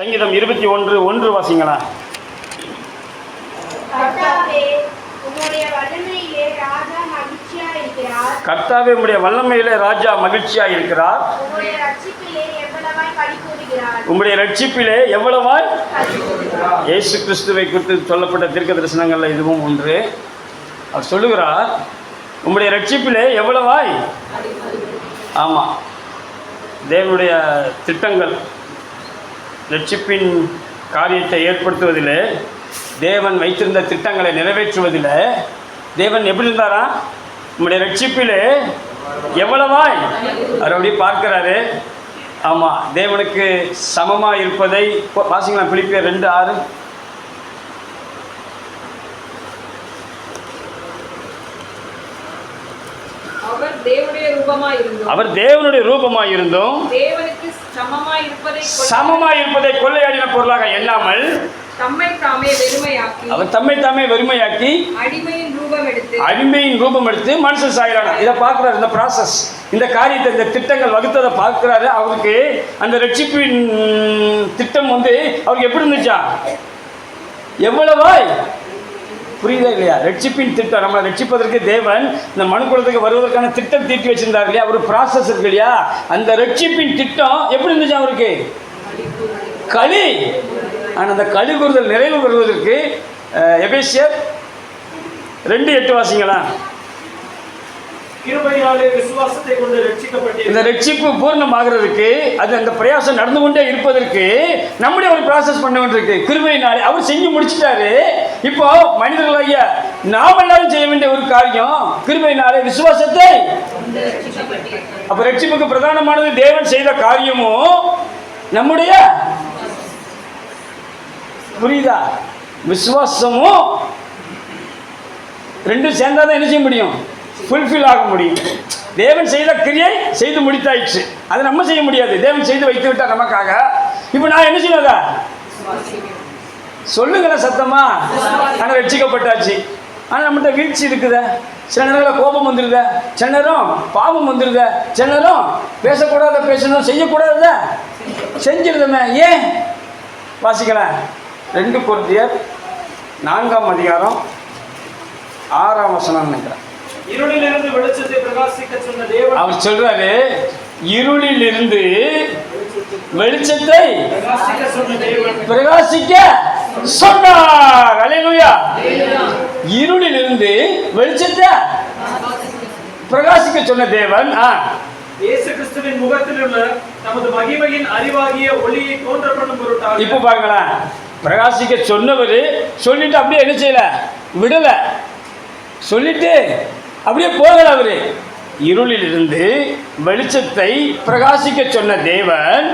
சங்கீதம் 21:1 வாசிங்களா. கர்த்தாவே உம்முடைய வல்லமையிலே ராஜா மகிழ்ச்சியா இருக்கிறார். கர்த்தாவே உம்முடைய வல்லமையிலே ராஜா மகிழ்ச்சியா இருக்கிறார். உம்முடைய ரட்சிப்பிலே எவ்வளவாய் களி கூறுகிறார். உம்முடைய ரட்சிப்பிலே எவ்வளவாய். இயேசு கிறிஸ்துவை குறித்து சொல்லப்பட்ட தீர்க்க தரிசனங்கள்ல இதுவும் ஒன்று. அவர் சொல்லுகிறார், உம்முடைய ரட்சிப்பிலே எவ்வளவாய். ஆமாம், தேவனுடைய திட்டங்கள் ரட்சிப்பின் காரியத்தை ஏற்படுத்துவதில், தேவன் வைத்திருந்த திட்டங்களை நிறைவேற்றுவதில் தேவன் எப்படி இருந்தாரா, நம்முடைய ரட்சிப்பிலே எவ்வளவாய் அவர் அப்படி பார்க்கிறாரு. ஆமாம், தேவனுக்கு சமமாக இருப்பதை வாசிக்கலாம். பிலிப்பியர் 2:6. அவர் தேவனுடைய ரூபமாய் இருந்தும் சமமாய் இருப்பதை கொள்ளையாடின பொருளாக எண்ணாமல் அவர் தம்மை தாமே வெறுமையாக்கி அடிமையின் ரூபம் எடுத்து மனுஷன் சாயலான. இதை பார்க்கிறார், இந்த ப்ராசஸ், இந்த காரியத்தை, இந்த திட்டங்கள் வகுத்ததை பார்க்கிறாரு. அவருக்கு அந்த ரட்சிப்பின் திட்டம் அவருக்கு எப்படி இருந்துச்சா, எவ்வளவாய். புரியுதா இல்லையா? ரட்சிப்பின் திட்டம், நம்மளை ரட்சிப்பதற்கு தேவன் இந்த மனுக்குலத்துக்கு வருவதற்கான திட்டம் தீட்டி வச்சிருந்தார் இல்லையா, ஒரு ப்ராசஸ் இருக்கு இல்லையா. அந்த ரட்சிப்பின் திட்டம் எப்படி இருந்துச்சு அவருக்கு, களி. ஆனால் அந்த களி கூறுதல் நிறைவு பெறுவதற்கு எபேசியர் 2:8 வாசிங்களா. இந்த ரட்சிப்பு பூர்ணமாகிறதுக்கு, அது அந்த பிரயாசம் நடந்து கொண்டே இருப்பதற்கு நம்முடைய ஒரு ப்ராசஸ் பண்ண வேண்டியிருக்கு. கிருபையினாலே அவர் செஞ்சு முடிச்சுட்டாரு. இப்போ மனிதர்களாகிய நாம் எல்லாரும் செய்ய வேண்டிய ஒரு காரியம் கிருபையினாலே விசுவாசத்தை. அப்ப ரட்சிப்புக்கு பிரதானமானது தேவன் செய்த காரியமும் நம்முடைய, புரியுதா, விசுவாசமும் ரெண்டும் சேர்ந்தாதான் என்ன செய்ய முடியும், ஃபுல்ஃபில் ஆக முடியும். தேவன் செய்த கிரியை செய்து முடித்தாயிடுச்சு, அதை நம்ம செய்ய முடியாது. தேவன் செய்து வைத்து விட்டார் நமக்காக. இப்போ நான் என்ன செய்வதா சொல்லுங்களேன் சத்தமா. ஆனால் ரட்சிக்கப்பட்டாச்சு. ஆனால் நம்மகிட்ட வீழ்ச்சி இருக்குத, சில நேரங்களில் கோபம் வந்துடுத, சில நேரம் பாவம் வந்துடுத, சில நேரம் பேசக்கூடாத பேசணும், செய்யக்கூடாத செஞ்சிருந்தமே. ஏன் வாசிக்கலாம். 2 கொரிந்தியர் 4ஆம் அதிகாரம் 6ஆம் வசனம் நினைக்கிறேன். இருளிலிருந்து வெளிச்சத்தை பிரகாசிக்க சொன்ன தேவன், அவர் சொல்றாரு, இருளிலிருந்து வெளிச்சத்தை பிரகாசிக்க சொன்னார். அல்லேலூயா. இருளிலிருந்து வெளிச்சத்தை பிரகாசிக்க சொன்ன தேவன் இயேசு கிறிஸ்துவின் முகத்தில் உள்ள நமது மகிமையின் அறிவாகிய ஒளியை தோன்ற பண்ணும் பொருட்டாக. இப்ப பாருங்களேன், பிரகாசிக்க சொன்னவர் சொல்லிட்டு அப்படியே என்ன செய்யல, விடல, சொல்லிட்டு அப்படியே போகல. அவரு இருளிலிருந்து வெளிச்சத்தை பிரகாசிக்க சொன்ன தேவன்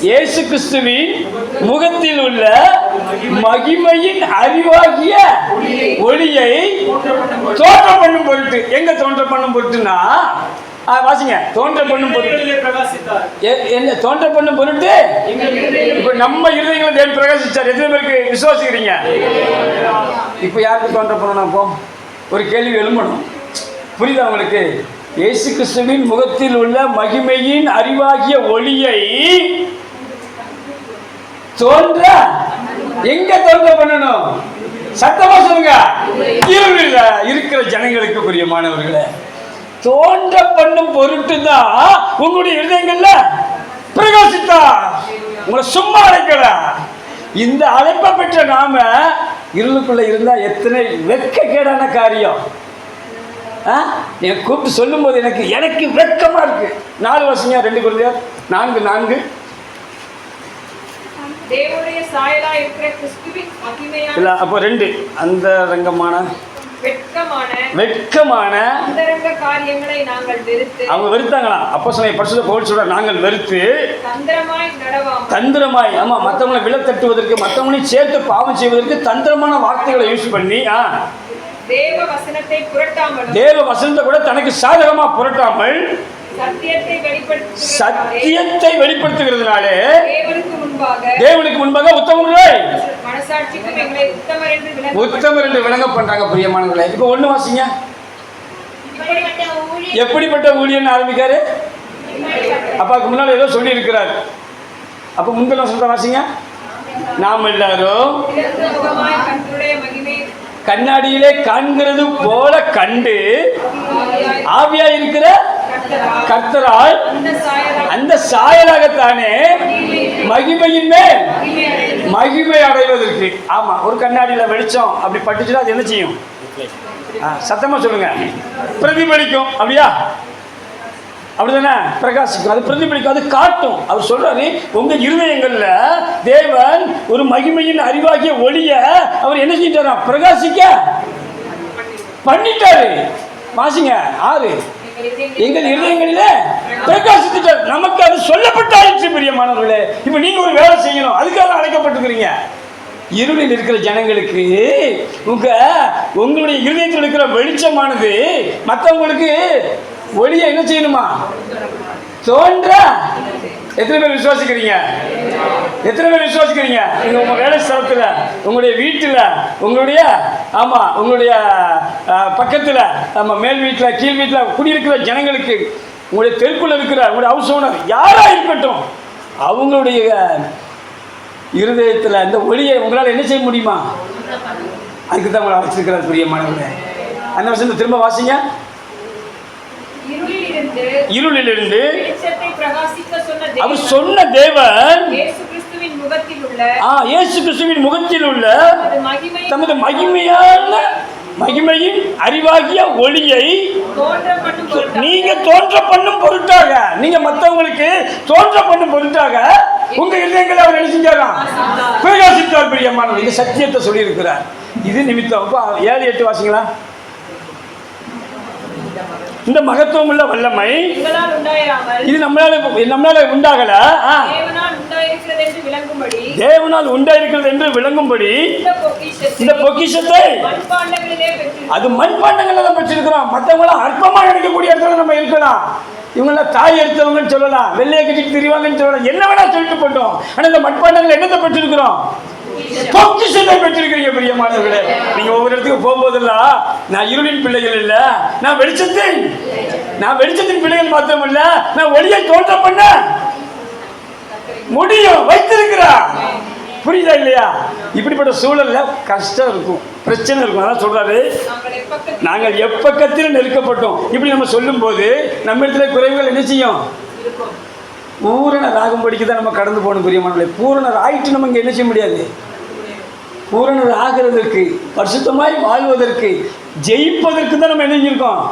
இயேசு கிறிஸ்துவின் முகத்தில் உள்ள மகிமையின் அறிவாகிய ஒளியை தோன்ற பண்ணும் பொருட்டு. எங்க தோன்ற பண்ணும் பொருட்டுனா வாசிங்க, தோன்ற பண்ணும் பொருட்டு. என்ன தோன்ற பண்ணும் பொருட்டு? இப்ப நம்ம இருதயங்களை தேவன் பிரகாசிச்சார். எத்தனை பேருக்கு விசுவாசிக்கிறீங்க? இப்ப யாருக்கு தோன்ற பண்ணணும்? அப்போ ஒரு கேள்வி எழும்பணும். புரியுதா உங்களுக்கு? இயேசு கிறிஸ்துவின் முகத்தில் உள்ள மகிமையின் அறிவாகிய ஒளியை தோன்ற எங்க தோன்ற பண்ணணும்? சத்தமா சொல்லுங்க. இருக்கிற ஜனங்களுக்கு பிரியமானவர்களே, தோன்ற பண்ணும் பொருட்டு தான் உங்களுடைய இருதயங்கள்ல பிரகாசித்தா. உங்களை சும்மா அழைக்கல. இந்த அழைப்பை பெற்ற நாம இருளுக்குள்ள இருந்தா எத்தனை வெட்கக்கேடான காரியம். என் கூப்பிட்டு சொல்லும் போது எனக்கு வெட்கமா இருக்கு. 4 வருஷங்க 2 கொரிந்தியர் 4:4. இல்ல அப்போ 2 அந்த ரங்கமான வெட்கமான அவங்க வெறுத்தாங்களா? அப்போஸ்தலனாகிய பரிசுத்த பவுல் சொல்றார், நாங்கள் வெறுத்து தந்திரமாய், ஆமா, மற்றவங்களை விழத்தட்டுவதற்கு, மற்றவங்களையும் சேர்த்து பாவம் செய்வதற்கு தந்திரமான வார்த்தைகளை யூஸ் பண்ணி தேவ வசனத்தை கூட தனக்கு சாதகமா புரட்டாமல் சத்தியத்தை வெளிப்படுத்துகிறதுனாலே தேவனுக்கு முன்பாக உத்தமர்கள் உத்தமர் என்று விளங்க பண்றாங்க. பிரியமானவர்களே, இப்ப 1 வாசிங்க. எப்படிப்பட்ட ஊழியர்னு ஆரம்பிக்காரு? அப்பாவுக்கு முன்னாடி ஏதோ சொல்லி இருக்கிறார். அப்ப முந்தின வசனத்தை வாசிங்க. நாம் எல்லாரும் இலகுவாய் கர்த்தருடைய மகிமை கண்ணாடியிலே காண்கிறது போல கண்டு ஆவியா இருக்கிற கர்த்தரால் அந்த சாயலாகத்தானே மகிமையின் மேல் மகிமை அடைவதற்கு. ஆமா, ஒரு கண்ணாடியில வெளிச்சம் அப்படி பட்டுச்சுன்னா அது என்ன செய்யும்? சத்தமா சொல்லுங்க, பிரதிபலிக்கும். அப்படியா? அப்படிதானே? பிரகாசிக்கும், அது பிரதிபலிக்கும், அது காட்டும். அவர் சொல்றாரு, உங்க இருதயங்கள்ல தேவன் ஒரு மகிமையின் அறிவாகிய ஒளிய அவர் என்ன செஞ்சாரா? பிரகாசிக்க பண்ணிட்டாரு. வாசிங்க 6. எங்கள் இருதயங்களிலே பிரகாசித்துட்டார். நமக்கு அது சொல்லப்பட்டாயிற்று பிரியமானவர்களே. இப்ப நீங்க ஒரு வேலை செய்யணும், அதுக்காக அழைக்கப்பட்டிருக்கிறீங்க. இருளில் இருக்கிற ஜனங்களுக்கு உங்களுடைய இருதயத்தில் இருக்கிற வெளிச்சமானது மற்றவங்களுக்கு ஒளியை என்ன செய்யணுமா? தோன்ற. எத்தனை பேர் விசுவாசிக்கிறீங்க? எத்தனை பேர் விசுவாசிக்கிறீங்க? நீங்க உங்க வேலை ஸ்தலத்துல, உங்களுடைய வீட்டுல, உங்களுடைய உங்களுடைய பக்கத்துல, மேல் வீட்டுல, கீழ் வீட்டுல குடியிருக்கிற ஜனங்களுக்கு, உங்களுடைய தெருக்குள்ள இருக்கிற உங்களுடைய ஹவுஸ் ஓனர் யாரா இருக்கட்டும், அவங்களுடைய இருதயத்தில் அந்த ஒளியை உங்களால் என்ன செய்ய முடியுமா? அதுக்கு தான் உங்களை அழைச்சிருக்கிறார் பிரியமானவர்களே. அந்த வசனத்தை திரும்ப வாசிங்க. இருளிலிருந்து அவர் சொன்ன தேவன் இயேசு கிறிஸ்துவின் முகத்தில் உள்ள தமது மகிமையின் அறிவாகிய ஒளியை நீங்க தோன்ற பண்ணும் பொருட்டாக, நீங்க மற்றவங்களுக்கு தோன்ற பண்ணும் பொருட்டாக உங்க இதயங்களை அவர் என்ன செஞ்சாராம்? பிரகாசித்தார் பிரியமானவர். இந்த சத்தியத்தை சொல்லி இருக்கிறார். இது நிமித்தம் 7, 8 வாசிங்களா? இந்த மகத்துவம் உள்ள வல்லமை இது நம்மளால உண்டாகல, தேவனால் உண்டாயிருக்கிறது என்று விளங்கும்படி இந்த பொக்கிஷத்தை அது மண்பாண்டங்கள்ல தான் பெற்றிருக்கிறோம். மற்றவங்களாம் அற்பமா நினைக்கக்கூடிய இடத்துல நம்ம இருக்கலாம். இவங்கெல்லாம் தாய் எடுத்தவங்கன்னு சொல்லலாம், வெள்ளையை கட்டிட்டு திரிவாங்கன்னு சொல்லலாம், என்ன வேணா சொல்லிட்டு போட்டோம். ஆனா இந்த மண்பாண்டங்கள் என்னத்தை பெற்றிருக்கிறோம்? பொக்கிஷத்தை பெற்றிருக்கிறீங்க பிரியமானவர்களே. நீங்க ஒவ்வொரு இடத்துக்கு போகும்போதெல்லாம், நான் இருளின் பிள்ளைகள் இல்ல, நான் வெளிச்சத்தின் பிள்ளைகள் மாத்திரம் இல்ல, நான் ஒளியை தோன்ற பண்ண முடியும் வைத்திருக்கிறார். புரியுதா இல்லையா? இப்படிப்பட்ட சூழல்ல கஷ்டம் இருக்கும், பிரச்சனை இருக்கும். அதான் சொல்றாரு, நாங்கள் எப்பக்கத்தில் நெருக்கப்பட்டோம். இப்படி நம்ம சொல்லும் போது நம்ம இடத்துல குறைவுகள் என்ன செய்யும்? பூரணர் ஆகும்படிக்கு தான் நம்ம கடந்து போகணும் பிரியமானவர்களே. பூரணர் ஆயிட்டு நம்ம இங்கே என்ன செய்ய முடியாது. பூரணர் ஆகிறதற்கு, பரிசுத்தமாய் வாழ்வதற்கு, ஜெயிப்பதற்கு தான் நம்ம என்ன செஞ்சிருக்கோம்?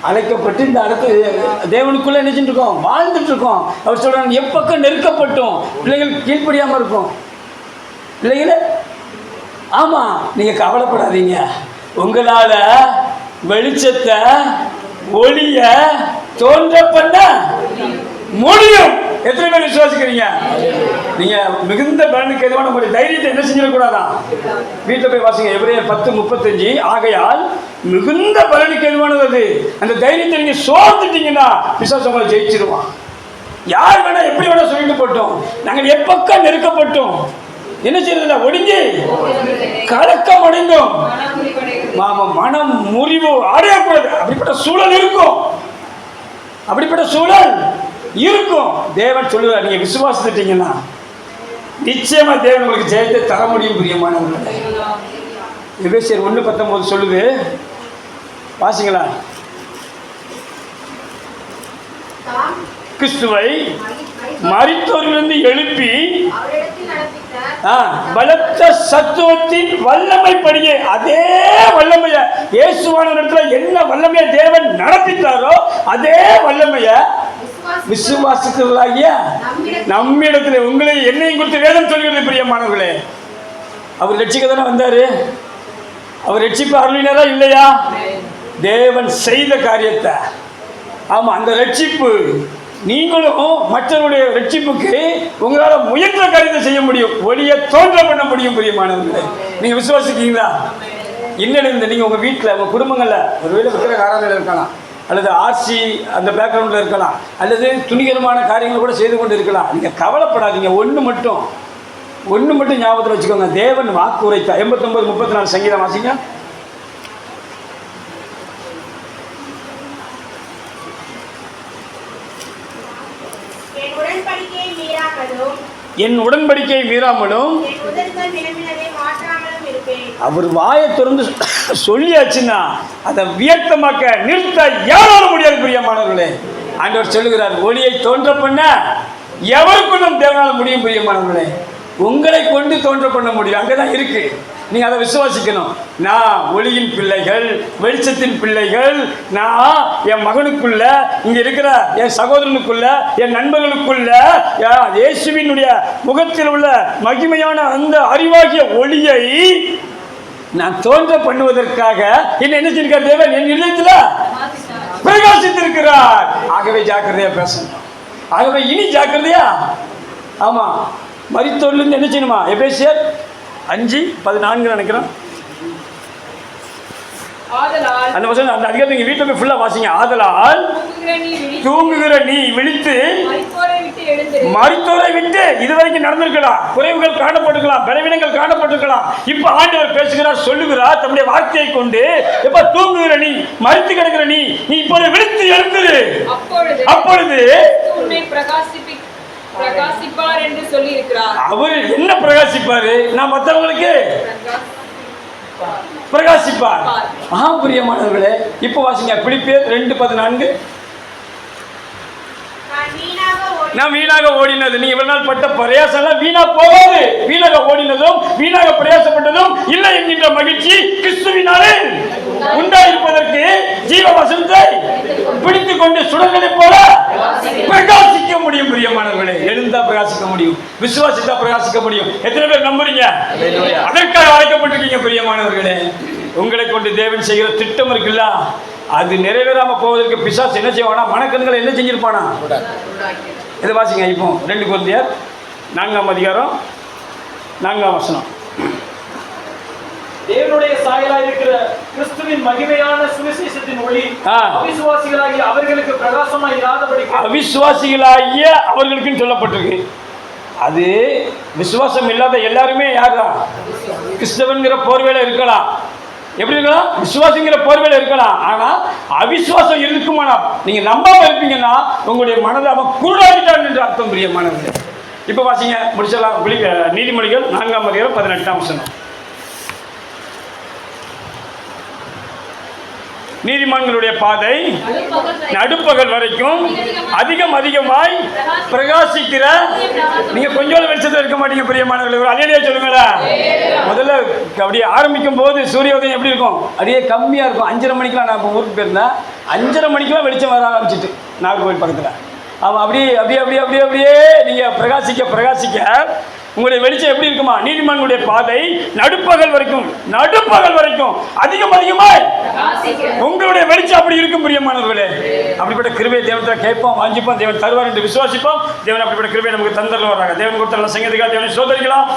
அழைக்கப்பட்டு இந்த அடுத்து தேவனுக்குள்ள என்ன செஞ்சிருக்கோம்? வாழ்ந்துட்டு இருக்கோம். அவர் சொல்றாங்க, எப்பக்கம் நெருக்கப்பட்டோம், பிள்ளைகள் கீழ்ப்படியாம இருக்கும். பிள்ளைகள ஆமா, நீங்க கவலைப்படாதீங்க. உங்களால வெளிச்சத்தை ஒளிய தோன்ற பண்ண முடியும். எத்தனை பேர் விசுவாசிக்கிறீங்க? நீங்க மிகுந்த பலனுக்கு எதுவான உங்களுடைய தைரியத்தை என்ன செஞ்சிடக்கூடாதான்? வீட்டில் போய் வாசிங்க, எபிரேயர் 10:35. ஆகையால் மிகுந்த பலனுக்கு எதுவானது அது. அந்த தைரியத்தை நீங்க சோர்ந்துட்டீங்கன்னா பிசாசு உங்களை ஜெயிச்சிருவான். யார் வேணா எப்படி வேணா சொல்லிட்டு போட்டோம், நாங்கள் எப்பக்கம் நெருக்கப்பட்டோம், என்ன செய்யறதில்ல, ஒடுங்கி கலக்கம் அடைந்தோம், மனம் முறிவு அடையக்கூடாது. அப்படிப்பட்ட சூழல் இருக்கும், அப்படிப்பட்ட சூழல் இருக்கும். தேவன் சொல்லுவார், நீங்க விசுவாசிட்டீங்கன்னா நிச்சயமா தேவன் உங்களுக்கு ஜெயத்தை தர முடியும் பிரியமானவர்களே. எபேசியர் 1:19 சொல்லுது, வாசிங்களா? கிறிஸ்துவை மரித்தோரிலிருந்து எழுப்பி பலத்த சத்துவத்தின் வல்லமைப்படியே, அதே வல்லமைய இயேசுவான இடத்துல என்ன வல்லமைய தேவன் நடப்பித்தாரோ அதே வல்லமைய விசுவாசிக்கிறவர்களாகிய நம்மிடத்துல உங்களை என்னையும் குறித்து வேதம் சொல்கிறது பிரியமானவர்களே. அவர் ரட்சிக்க தானே வந்தாரு. அவர் ரட்சிப்பு அருளினரா இல்லையா? தேவன் செய்த காரியத்தை, ஆமா, அந்த ரட்சிப்பு நீங்களும் மற்றவருடைய ரட்சிப்புக்கு உங்களால் முயன்ற காரியத்தை செய்ய முடியும், ஒளியை தோன்ற பண்ண முடியும் பிரியமானவர்களே. நீங்க விசுவாசிக்கிறீங்களா? இன்னிலிருந்து நீங்க உங்க வீட்டில், உங்க குடும்பங்கள்ல ஒருவேளை விக்கிர ஆராதனையில் இருக்கலாம், அல்லது ஆர்சி அந்த பேக்ரவுண்டில் இருக்கலாம், அல்லது துணிகரமான காரியங்களை கூட செய்து கொண்டு இருக்கலாம். நீங்கள் கவலைப்படாதீங்க. ஒன்று மட்டும் ஞாபகத்தில் வச்சுக்கோங்க. தேவன் வாக்கு உரைத்தா. 89:34 சங்கீதம் வாசிங்க. உடன்படிக்கையை மீறாமலும் என் உடன்படிக்கையை மீறாமலும் என் உதடுகள் விளம்பினதை மாற்றாமலும் இருப்பேன். அவர் வாயை திறந்து சொல்லியாச்சுன்னா அதை வியர்த்தமாக்க நிறுத்த யாராலும் முடியாது பிரியமானவர்களே. ஆண்டவர் சொல்லுகிறார், ஒளியை தோன்ற பண்ண எவருக்கும் நம் தேவனால முடியும் பிரியமானவர்களே. உங்களை கொண்டு தோன்ற பண்ண முடியும், அங்கதான் இருக்கு. நீங்க அதை விசுவாசிக்கணும். நான் ஒளியின் பிள்ளைகள், வெளிச்சத்தின் பிள்ளைகள். நான் என் மகனுக்குள்ள, இங்க இருக்கிற என் சகோதரனுக்குள்ள, என் நண்பர்களுக்குள்ள இயேசுவினுடைய முகத்தில் உள்ள மகிமையான அந்த அறிவாகிய ஒளியை நான் தோன்ற பண்ணுவதற்காக என்ன செஞ்சிருக்கார் தேவன்? என் இதயத்துல பிரகாசித்திருக்கிறார். ஆகவே ஜாக்கிரதையா பேசணும். ஆகவே இனி ஜாக்கிரதையா. ஆமா, மரித்தோரிலிருந்து என்ன செய்யணுமா? எபேசியர் 5:14 நினைக்கிறேன். ஆதலால் அந்த வசனம், அந்த அதிகாரத்தை நீங்க வீட்டுல போய் ஃபுல்லா வாசிங்க. ஆதலால் தூங்குகிற நீ விழித்து மரித்தோரை விட்டு இதுவரைக்கும் நடந்திருக்கலாம், குறைவுகள் காணப்பட்டிருக்கலாம், பலவீனங்கள் காணப்பட்டிருக்கலாம். இப்ப ஆண்டவர் பேசுகிறார், சொல்லுகிறார் தம்முடைய வார்த்தையை கொண்டு, இப்ப தூங்குகிற நீ, மரித்து கிடக்கிற நீ இப்பொழுது விழித்து எழுந்துரு. அப்பொழுது உன்னை பிரகாசிப்பார் என்று சொல்லி இருக்கிறார். அவர் என்ன பிரகாசிப்பாரு? நான் மற்றவங்களுக்கு பிரகாசிப்பார். பிரியமானவர்களே, இப்ப வாசிங்க பிலிப்பியர் 2:14. நான் வீணாக ஓடினது, நீ இவ்வளவு நாள் பட்ட பிரயாசம் எல்லாம் வீணா போகாது. வீணாக ஓடினதும் வீணாக பிரயாசப்பட்டதும் இல்லை என்கின்ற மகிழ்ச்சி கிறிஸ்துவினாலே உண்டாயிருப்பதற்கு ஜீவ வசனத்தை பிடித்துக் கொண்டு சுடர்களை போல பிரகாசிக்க முடியும். பிரியமானவர்களே, எழுந்தா பிரகாசிக்க முடியும், விசுவாசித்தா பிரகாசிக்க முடியும். எத்தனை பேர் நம்புறீங்க? அதற்காக அழைக்கப்பட்டிருக்கீங்க. பிரியமானவர்களே, உங்களை கொண்டு தேவன் செய்கிற திட்டம் இருக்குல்ல, அது நிறைவேறாம போவதற்கு பிசாசு என்ன செய்வானா? மனக்கண்களை என்ன செஞ்சிருப்பானா? இதை வாசிங்க. இப்போ 2 கொரிந்தியர் 4:4. தேவனுடைய சாயலாய் இருக்கிற கிறிஸ்துவின் மகிமையான சுவிசேஷத்தின் ஒளி அவிசுவாசிகளாகிய அவர்களுக்கு பிரகாசமாய் இராதபடி, அவிசுவாசிகளாகிய அவர்களுக்குன்னு சொல்லப்பட்டிருக்கு. அது விசுவாசம் இல்லாத எல்லாருமே யாருதான்? கிறிஸ்தவன்கிற போர்வேல இருக்கலாம். எப்படி இருக்கலாம்? விசுவாசிங்கிற போர்வேல இருக்கலாம். ஆனா அவிசுவாசம் இருக்குமானா, நீங்க நம்பாம இருப்பீங்கன்னா உங்களுடைய மனதை அவன் குருடாக்கிட்டான் என்று அர்த்தம். பிரியமானவர்களே, இப்ப வாசிங்க, முடிச்சலாம். நீதிமொழிகள் 4:18. நீதிமான்களுடைய பாதை நடுப்பகல் வரைக்கும் அதிகமாய் பிரகாசிக்கிற. நீங்க கொஞ்சம் வெளிச்சத்தில் இருக்க மாட்டீங்க பிரியமானவர்களே. ஒரு அல்லேலூயா சொல்லுங்களா. முதல்ல அப்படியே ஆரம்பிக்கும் போது சூரியோதயம் எப்படி இருக்கும்? அப்படியே கம்மியா இருக்கும். 5:30 மணிக்கெல்லாம் நான் ஊருக்கு போயிருந்தேன். 5:30 மணிக்கெல்லாம் வெளிச்சம் வர ஆரம்பிச்சிட்டு நாகர்கோவில் பக்கத்துல. அவன் அப்படியே அப்படியே அப்படியே அப்படியே அப்படியே நீங்க பிரகாசிக்க உங்களுடைய வெளிச்சம் எப்படி இருக்குமா? நீதிமான்களுடைய பாதை நடுப்பகல் வரைக்கும் அதிகமாய் உங்களுடைய வெளிச்சம் அப்படி இருக்கும் பிரியமானவர்களே. அப்படிப்பட்ட கிருபையை தேவன் கேட்போம், வாஞ்சிப்போம், தேவன் தருவார் என்று விசுவாசிப்போம். தேவன் அப்படிப்பட்ட கிருபையை நமக்கு தந்தரல வர்றாங்க. தேவன் கொடுத்த நல்ல சங்கீதக்காக தேவனை சோதரிக்கலாம்.